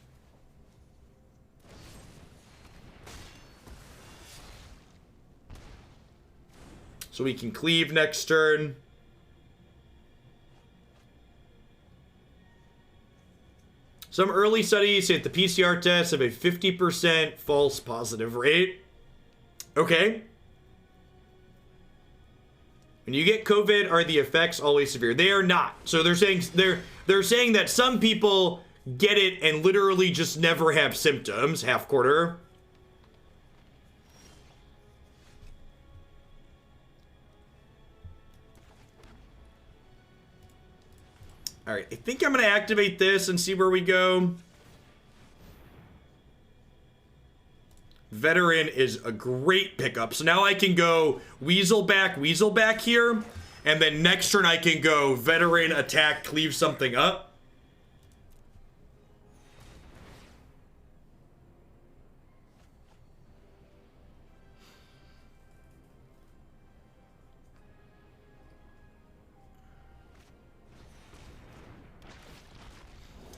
So we can cleave next turn. Some early studies say that the PCR tests have a 50% false positive rate. Okay. When you get COVID, are the effects always severe? They are not. So they're saying that some people get it and literally just never have symptoms. Half quarter. All right, I think I'm gonna activate this and see where we go. Veteran is a great pickup. So now I can go Weaselback, Weaselback here. And then next turn I can go Veteran, attack, cleave something up.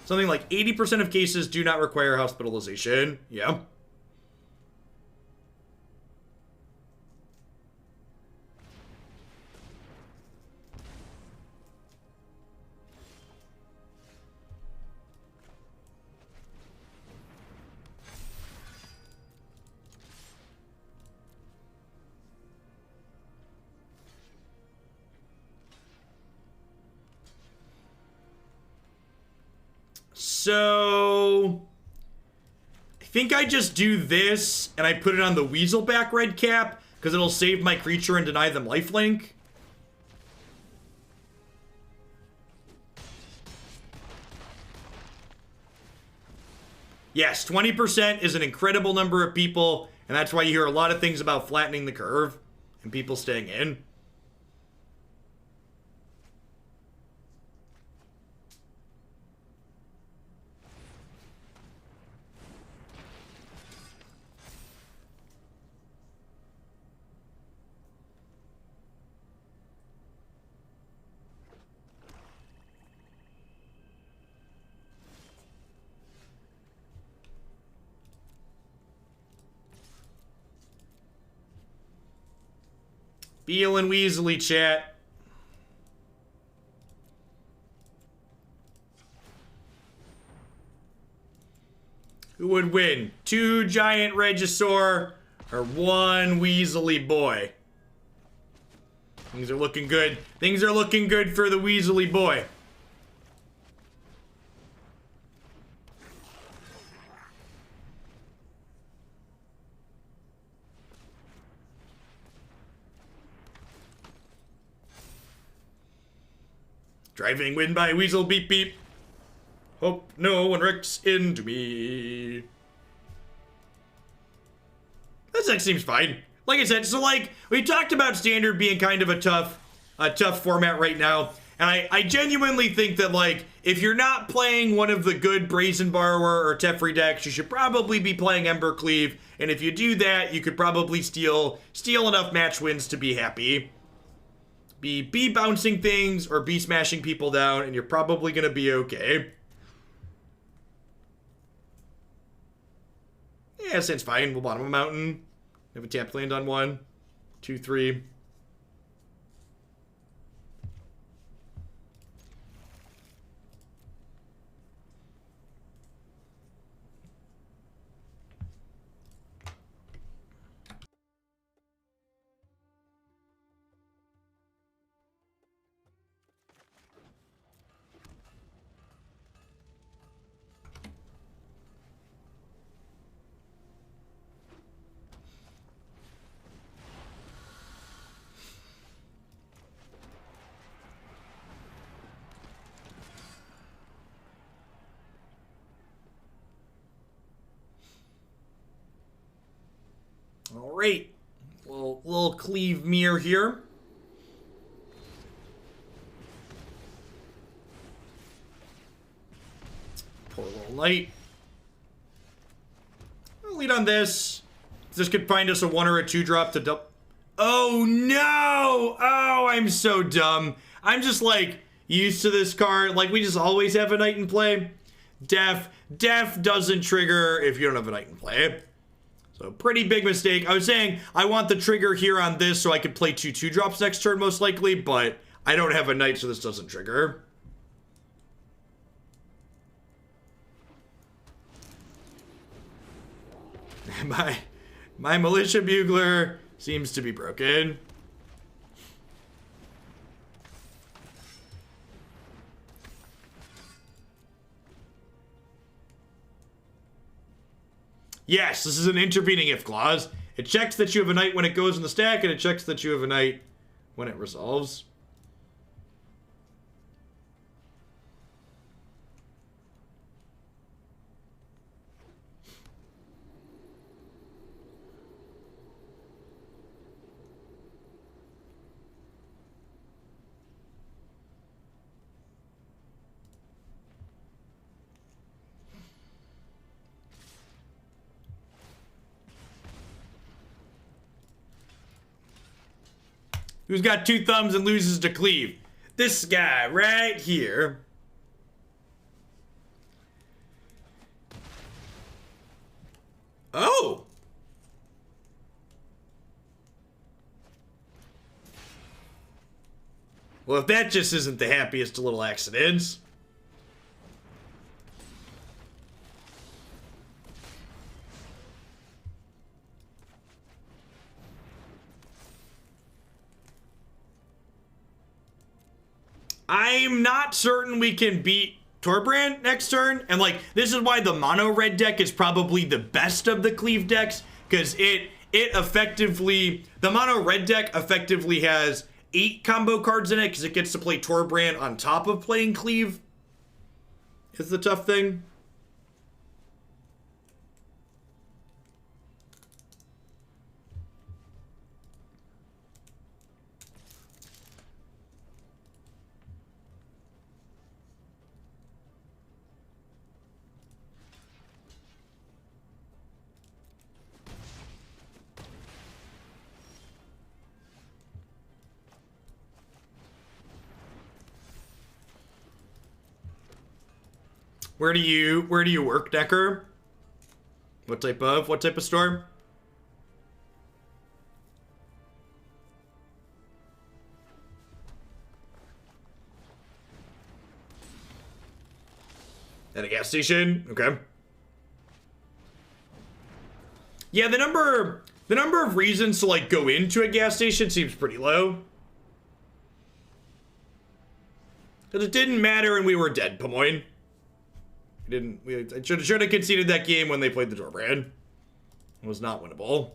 Something like 80% of cases do not require hospitalization. Yeah. So I think I just do this and I put it on the Weaselback Redcap because it'll save my creature and deny them lifelink. Yes, 20% is an incredible number of people, and that's why you hear a lot of things about flattening the curve and people staying in. Feeling Weasley, chat. Who would win? 2 giant Regisaur or 1 Weasley boy? Things are looking good. Things are looking good for the Weasley boy. Driving wind by Weasel beep beep. Hope no one wrecks into me. That deck seems fine. Like I said, so like, we talked about Standard being kind of a tough format right now. And I genuinely think that, like, if you're not playing one of the good Brazen Borrower or Teferi decks, you should probably be playing Embercleave. And if you do that, you could probably steal enough match wins to be happy. Be bouncing things or be smashing people down, and you're probably going to be okay. Yeah, seems fine. We'll bottom a mountain. Have a tapped land on 1, 2, 3. All right, little cleave mirror here. Poor little knight. I'll lead on this. This could find us a 1 or a 2 drop to dump. Oh no! Oh, I'm so dumb. I'm just like used to this card. Like, we just always have a knight in play. Def doesn't trigger if you don't have a knight in play. So pretty big mistake. I was saying I want the trigger here on this so I could play 2 2-drops next turn most likely, but I don't have a knight, so this doesn't trigger. My Militia Bugler seems to be broken. Yes, this is an intervening if clause. It checks that you have a knight when it goes in the stack, and it checks that you have a knight when it resolves. Who's got 2 thumbs and loses to cleave? This guy right here. Oh! Well, if that just isn't the happiest of little accidents. I'm not certain we can beat Torbrand next turn. And, like, this is why the mono red deck is probably the best of the cleave decks. Because it effectively, the mono red deck effectively has 8 combo cards in it. Because it gets to play Torbrand on top of playing cleave. Is the tough thing. Where do you work, Decker? What type of store? At a gas station? Okay. Yeah, the number of reasons to, like, go into a gas station seems pretty low. Because it didn't matter and we were dead, Pomoyne. I should have conceded that game when they played the Torbrand. It was not winnable.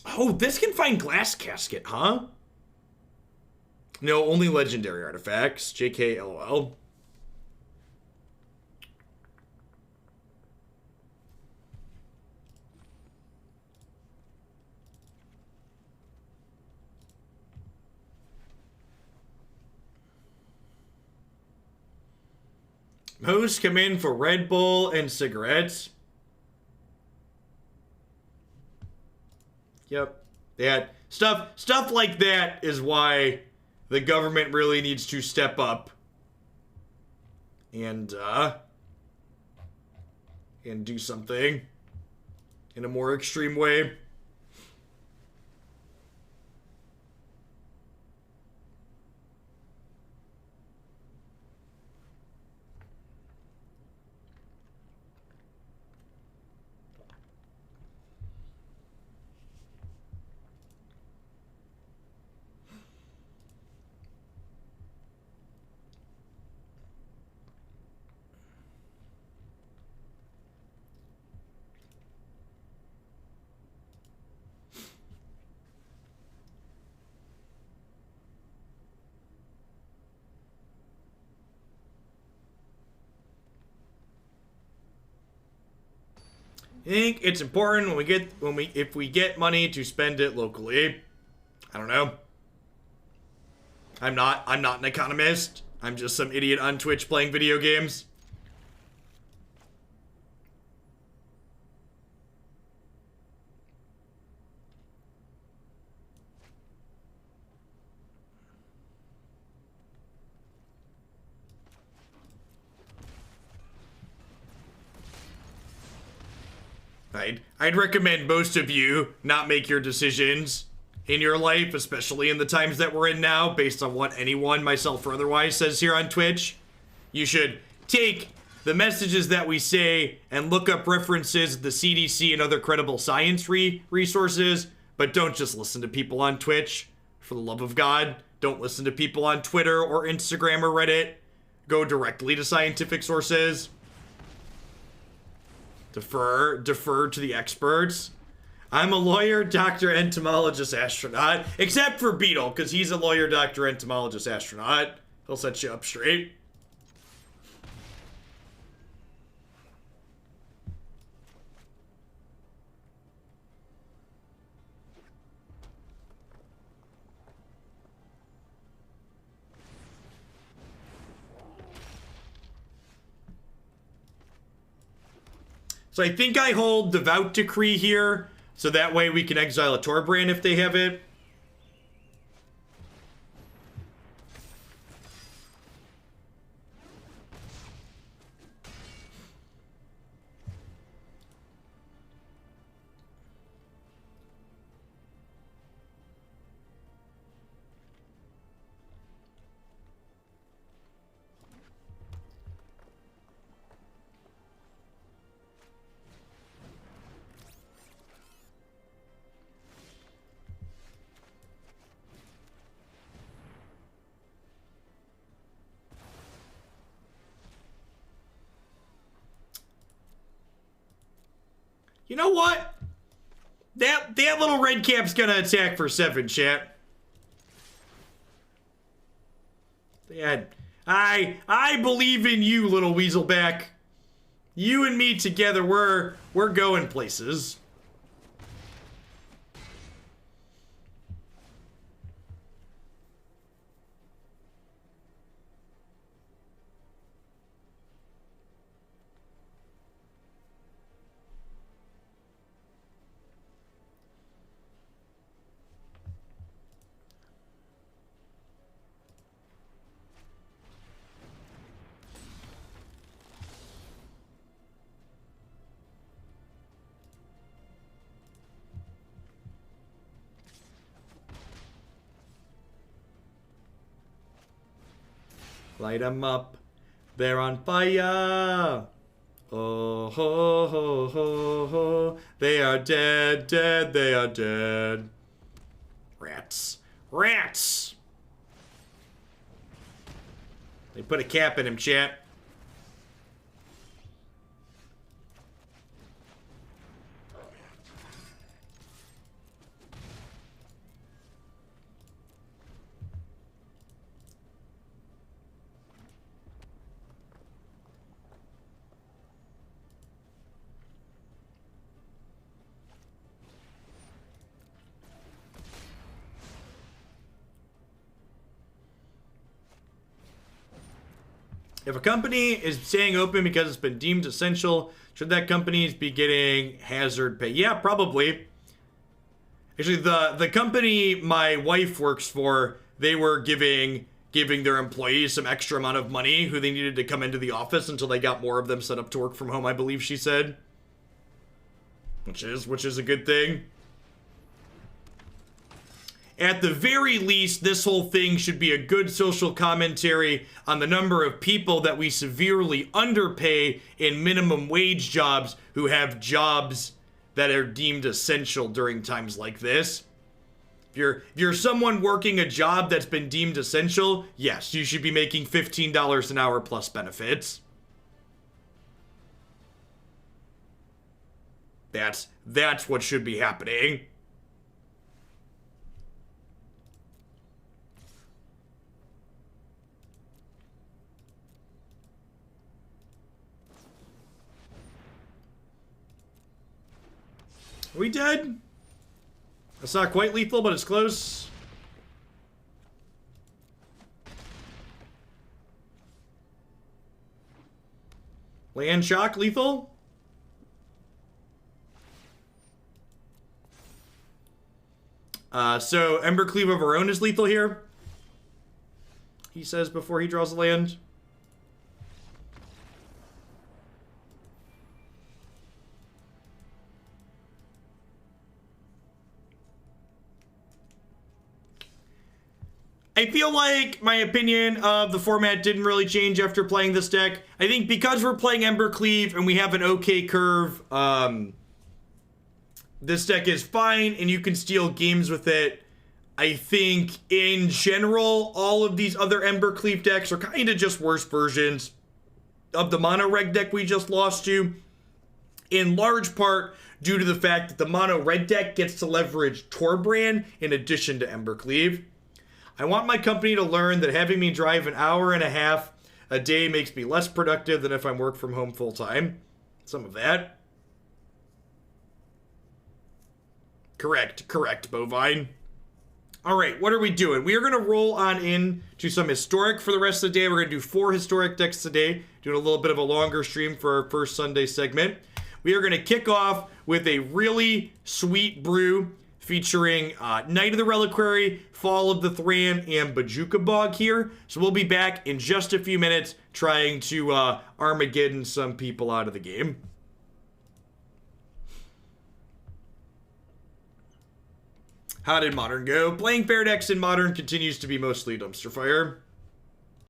Oh, this can find Glass Casket, huh? No, only legendary artifacts. JK, LOL. Moose, come in for Red Bull and cigarettes. Yep. That stuff like that is why the government really needs to step up and do something in a more extreme way. I think it's important if we get money to spend it locally. I don't know. I'm not an economist. I'm just some idiot on Twitch playing video games. I'd recommend most of you not make your decisions in your life, especially in the times that we're in now, based on what anyone, myself or otherwise, says here on Twitch. You should take the messages that we say and look up references to the CDC and other credible science resources, but don't just listen to people on Twitch. For the love of God, don't listen to people on Twitter or Instagram or Reddit. Go directly to scientific sources. Defer to the experts. I'm a lawyer, doctor, entomologist, astronaut. Except for Beetle, because he's a lawyer, doctor, entomologist, astronaut. He'll set you up straight. So I think I hold Devout Decree here, so that way we can exile a Torbrand if they have it. You know what? That little red cap's gonna attack for 7, chat. I believe in you, little Weaselback. You and me together, we're going places. Light them up. They're on fire. Oh, ho, ho, ho, ho. They are dead, dead, they are dead. Rats. Rats! They put a cap in him, chat. If a company is staying open because it's been deemed essential, should that company be getting hazard pay? Yeah, probably. Actually, the company my wife works for, they were giving their employees some extra amount of money who they needed to come into the office until they got more of them set up to work from home, I believe she said. Which is a good thing. At the very least, this whole thing should be a good social commentary on the number of people that we severely underpay in minimum wage jobs who have jobs that are deemed essential during times like this. If you're someone working a job that's been deemed essential, yes, you should be making $15 an hour plus benefits. That's what should be happening. Are we dead? It's not quite lethal, but it's close. Land shock lethal? So Embercleave of our own is lethal here. He says before he draws a land. I feel like my opinion of the format didn't really change after playing this deck. I think because we're playing Embercleave and we have an okay curve, this deck is fine and you can steal games with it. I think in general, all of these other Embercleave decks are kind of just worse versions of the mono reg deck we just lost to, in large part due to the fact that the mono red deck gets to leverage Torbrand in addition to Embercleave. I want my company to learn that having me drive an hour and a half a day makes me less productive than if I'm work from home full time. Some of that. Correct, Bovine. All right, what are we doing? We are going to roll on in to some historic for the rest of the day. We're going to do 4 historic decks today, doing a little bit of a longer stream for our first Sunday segment. We are going to kick off with a really sweet brew featuring Knight of the Reliquary, Fall of the Thran, and Bajuka Bog here. So we'll be back in just a few minutes trying to Armageddon some people out of the game. How did Modern go? Playing fair decks in Modern continues to be mostly dumpster fire.